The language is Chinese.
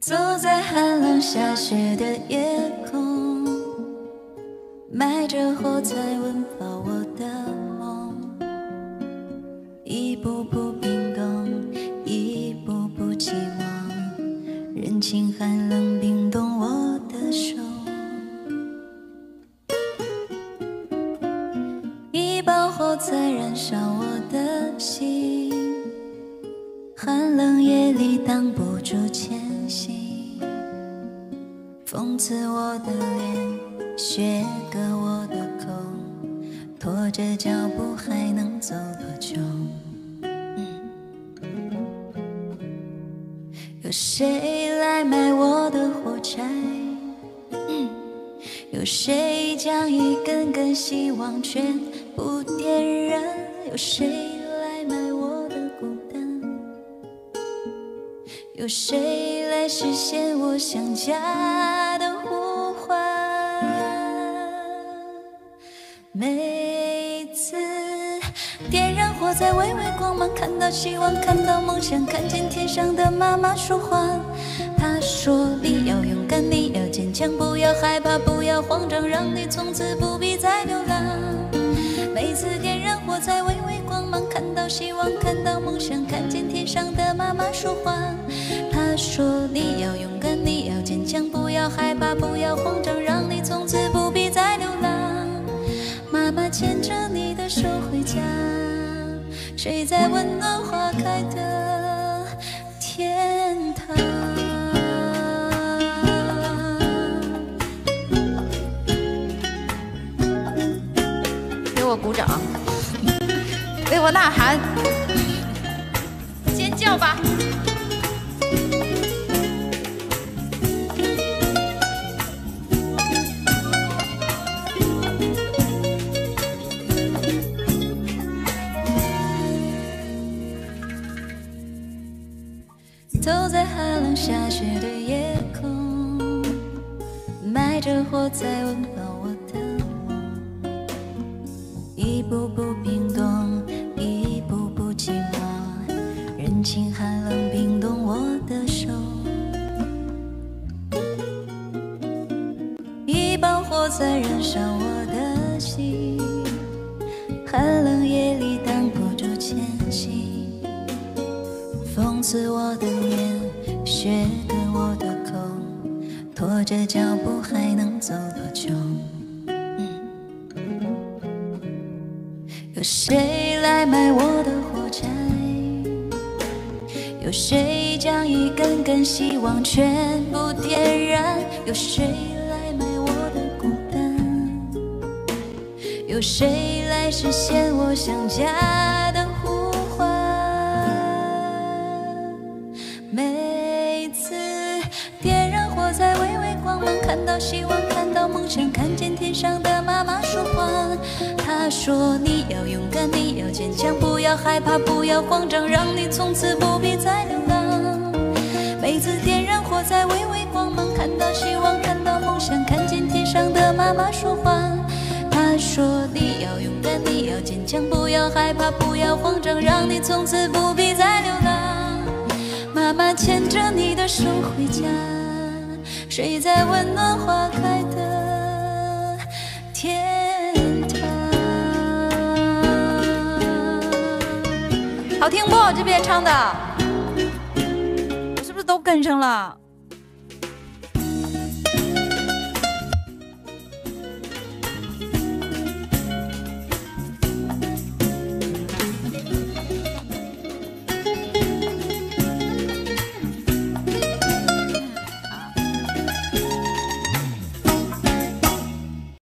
走在寒冷下雪的夜空，埋着火柴温饱我的梦，一步步冰冻，一步步寂寞，人情寒冷冰冻我的手，一把火柴燃烧我的心，寒冷夜里挡不住前行，风刺我的脸，雪割我的口，拖着脚步还能走多久？有谁来买我的火柴？有谁将一根根希望全部点燃？有谁来买我的孤单？有谁来实现我想家的呼唤？每次点燃火柴，微微光芒，看到希望，看到梦想，看见天上的妈妈说话。她说你要勇敢，你要坚强，不要害怕，不要慌张，让你从此不必再流浪。每次点燃火柴，微微光芒，看到希望，看到梦想，看见天上的妈妈说话。她说你要勇敢，你要坚强，不要害怕，不要慌张，让你从此不必再流浪。妈妈牵着你的手回家，睡在温暖花开的天堂。给我鼓掌，为我呐喊，尖叫吧！走在寒冷下雪的夜空，埋着火柴温饱我的梦，一步步冰冻，一步步寂寞，人情寒冷冰冻我的手，一把火柴燃烧我的心，寒冷夜里挡不住前行，风刺我的脸，雪割我的口，拖着脚步还能走多久？有谁来买我的火柴？有谁将一根根希望全部点燃？有谁来买我的孤单？有谁来实现我想家的呼唤？每次点燃火柴，微微光芒，看到希望，看到梦想，看见天上的妈妈说话。她说你要勇敢，你要坚强，不要害怕，不要慌张，让你从此不必再流浪。每次点燃火柴，微微光芒，看到希望，看到梦想，看见天上的妈妈说话。她说你要勇敢，你要坚强，不要害怕，不要慌张，让你从此不必再流浪。妈妈牵着你的手回家，睡在温暖花开的天堂。好听不？这边唱的，我是不是都跟上了？